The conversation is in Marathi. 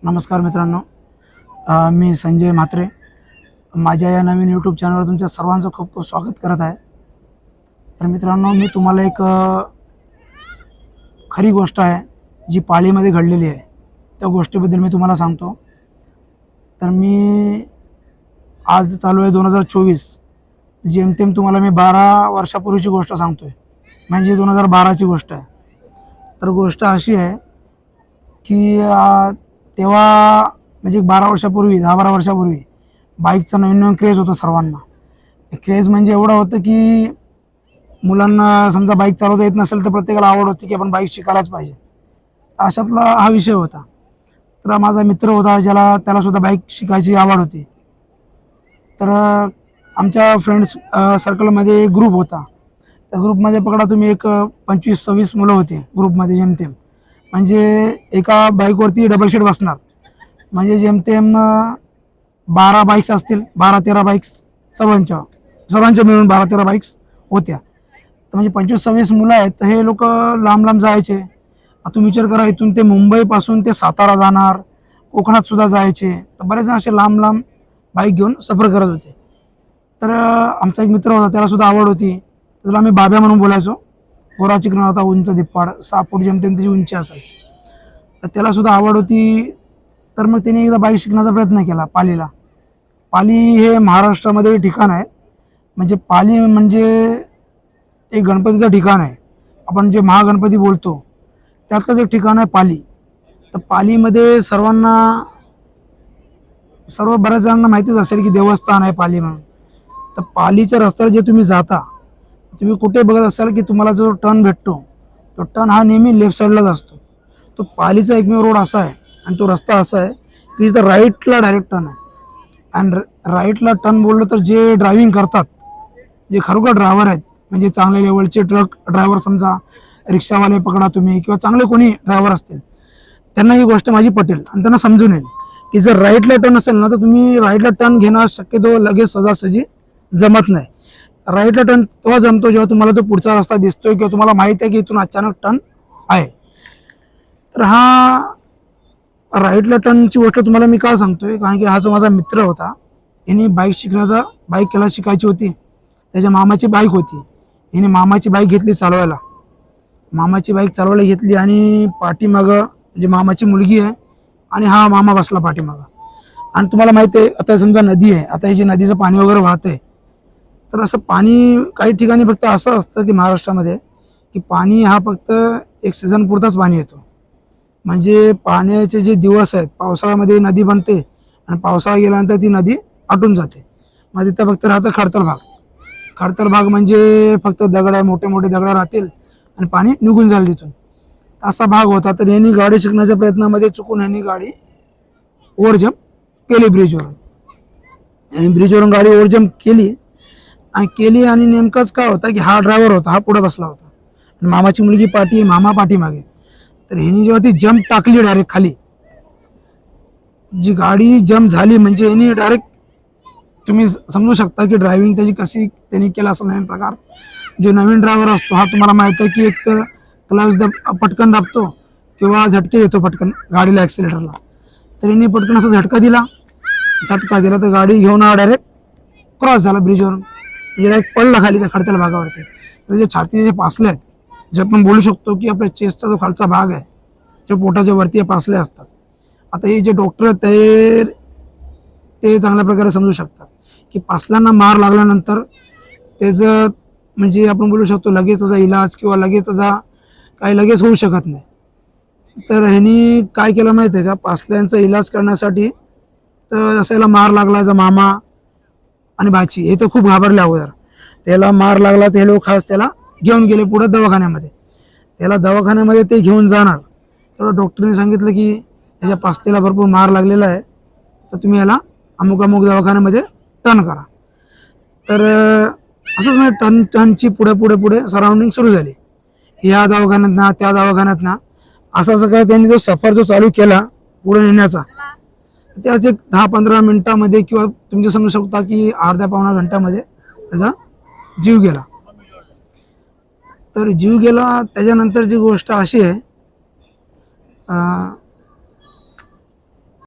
नमस्कार मित्रांनो, मी संजय म्हात्रे. माझ्या या नवीन यूट्यूब चॅनलवर तुमच्या सर्वांचं खूप खूप स्वागत करत आहे. तर मित्रांनो, मी तुम्हाला एक खरी गोष्ट आहे जी पालीमध्ये घडलेली आहे, त्या गोष्टीबद्दल मी तुम्हाला सांगतो. तर मी आज चालू आहे 2024, जेमतेम तुम्हाला मी 12 वर्षापूर्वीची गोष्ट सांगतो आहे, म्हणजे 2012ची गोष्ट आहे. तर गोष्ट अशी आहे की तेव्हा म्हणजे 12 वर्षापूर्वी 10-12 वर्षापूर्वी बाईकचा नवीन नवीन क्रेज होता सर्वांना. क्रेज म्हणजे एवढं होतं की मुलांना समजा बाईक चालवता येत नसेल तर प्रत्येकाला आवड होती की आपण बाईक शिकायलाच पाहिजे. अशातला हा विषय होता. तर माझा मित्र होता त्यालासुद्धा बाईक शिकायची आवड होती. तर आमच्या फ्रेंड्स सर्कलमध्ये एक ग्रुप होता. त्या ग्रुपमध्ये पकडा तुम्ही एक 25-26 मुलं होते ग्रुपमध्ये जेमतेम. म्हणजे एका बाईकवरती डबल शीट बसणार, म्हणजे जेमतेम 12 बाईक्स असतील, 12-13 बाईक्स सर्वांच्या मिळून 12-13 बाईक्स होत्या. तर म्हणजे 25-26 मुलं आहेत, तर हे लोक लांब लांब जायचे. तुम्ही विचार करा, इथून ते मुंबईपासून ते सातारा जाणार, कोकणात सुद्धा जायचे. तर बरेच जण असे लांब लांब बाईक घेऊन सफर करत होते. तर आमचा एक मित्र होता, त्याला सुद्धा आवड होती. त्याला आम्ही बाब्या म्हणून बोलायचो. गोरा चिकना होता, उंच धिप्पाड, 6 फूट जेमतेम त्याची उंची असेल. तर त्याला सुद्धा आवड होती. तर मग त्याने एकदा बाईक शिकण्याचा प्रयत्न केला पालीला. पाली हे महाराष्ट्रामध्ये ठिकाण आहे. म्हणजे पाली म्हणजे एक गणपतीचं ठिकाण आहे. आपण जे महागणपती बोलतो त्यातलंच एक ठिकाण आहे पाली. तर पालीमध्ये बऱ्याच जणांना माहितीच असेल की देवस्थान आहे पाली म्हणून. तर पालीच्या रस्त्यावर जे तुम्ही जाता, तुम्ही कुठे बघत असाल की तुम्हाला जो टर्न भेटतो, तो टर्न हा नेहमी लेफ्ट साईडलाच असतो. तो पालीचा एकमेव रोड असा आहे आणि तो रस्ता असा आहे की इथं राईटला डायरेक्ट टर्न आहे. आणि राईटला टर्न बोललं तर जे ड्रायव्हिंग करतात, जे खरोखर ड्रायव्हर आहेत, म्हणजे चांगल्या लेवलचे ट्रक ड्रायव्हर समजा, रिक्षावाले पकडा तुम्ही, किंवा चांगले कोणी ड्रायव्हर असतील, त्यांना ही गोष्ट माझी पटेल आणि त्यांना समजून येईल की जर राईटला टर्न असेल ना, तर तुम्ही राईटला टर्न घेणं शक्यतो लगेच सहजासहजी जमत नाही. राईटला टर्न तेव्हा जमतो जेव्हा तुम्हाला तो पुढचा रस्ता दिसतोय किंवा तुम्हाला माहिती आहे की इथून अचानक टर्न आहे. तर हा राईटला टर्नची गोष्ट तुम्हाला मी का सांगतोय, कारण की हा जो माझा मित्र होता, याने बाईक त्याला शिकायची होती. त्याच्या मामाची बाईक होती. याने मामाची बाईक घेतली चालवायला. मामाची बाईक चालवायला घेतली आणि पाठीमागं म्हणजे मामाची मुलगी आहे आणि हा मामा बसला पाठीमागं. आणि तुम्हाला माहिती आहे, आता समजा नदी आहे, आता हे जे नदीचं पाणी वगैरे वाहतंय, तर असं पाणी काही ठिकाणी फक्त असं असतं की महाराष्ट्रामध्ये की पाणी हा फक्त एक सीझन पुरताच पाणी येतो. म्हणजे पाण्याचे जे दिवस आहेत, पावसाळ्यामध्ये नदी बनते आणि पावसाळा गेल्यानंतर ती नदी आटून जाते. मग तिथं फक्त राहतं खडतर भाग. खडतर भाग म्हणजे फक्त मोठे मोठे दगड राहतील आणि पाणी निघून जाईल तिथून, असा भाग होता. तर यांनी गाडी शिकण्याच्या प्रयत्नामध्ये चुकून यांनी गाडी ओव्हरजम्प केली ब्रिजवरून. आणि ब्रिजवरून गाडी ओव्हरजम्प केली आणि नेमकंच काय होता की हा ड्रायव्हर होता, हा पुढे बसला होता आणि मामाची मुलगी मामा पाठीमागे. तर ह्यानी जेव्हा ती जम्प टाकली डायरेक्ट खाली, जी गाडी जम्प झाली, म्हणजे यांनी डायरेक्ट, तुम्ही समजू शकता की ड्रायव्हिंग त्याची कशी त्यांनी केला असा नवीन प्रकार. जो नवीन ड्रायव्हर असतो हा तुम्हाला माहिती आहे की एक तर क्लच पटकन दाबतो किंवा झटके देतो पटकन गाडीला, ॲक्सिलेटरला. तर यांनी पटकन असा झटका दिला तर गाडी घेऊन डायरेक्ट क्रॉस झाला ब्रिजवरून, म्हणजे डायरेक्ट पडला खाली त्या खडतर भागावरती. त्याचे छातीचे जे पासले आहेत, जे आपण बोलू शकतो की आपल्या चेस्टचा जो खालचा भाग आहे, जो पोटाच्या वरती पासले असतात, आता हे जे डॉक्टर आहेत ते चांगल्या प्रकारे समजू शकतात की पासल्यांना मार लागल्यानंतर त्याचं म्हणजे आपण बोलू शकतो लगेच त्याचा इलाज किंवा लगेच होऊ शकत नाही. तर ह्यांनी काय केलं माहिती आहे का, पासल्यांचा इलाज करण्यासाठी, तर जसं याला मार लागला, मामा आणि भाची हे तर खूप घाबरले अगोदर. त्याला मार लागला तर हे लोक खास त्याला घेऊन गेले पुढे दवाखान्यामध्ये. दवाखान्यामध्ये ते घेऊन जाणार, तर डॉक्टरने सांगितलं की याच्या पासलेला भरपूर मार लागलेला आहे, तर तुम्ही याला अमुक अमुक दवाखान्यामध्ये टर्न करा. तर असंच म्हणजे टर्नची पुढे सराउंडिंग सुरू झाली. या दवाखान्यात ना त्या दवाखान्यात ना, असं काय त्यांनी जो सफर चालू केला पुढे नेण्याचा, त्याच एक 10-15 मिनिटामध्ये किंवा तुम्ही समजू शकता की अर्ध्या-पावणा घंट्यामध्ये त्याचा जीव गेला. तर जीव गेला त्याच्यानंतरची गोष्ट अशी आहे,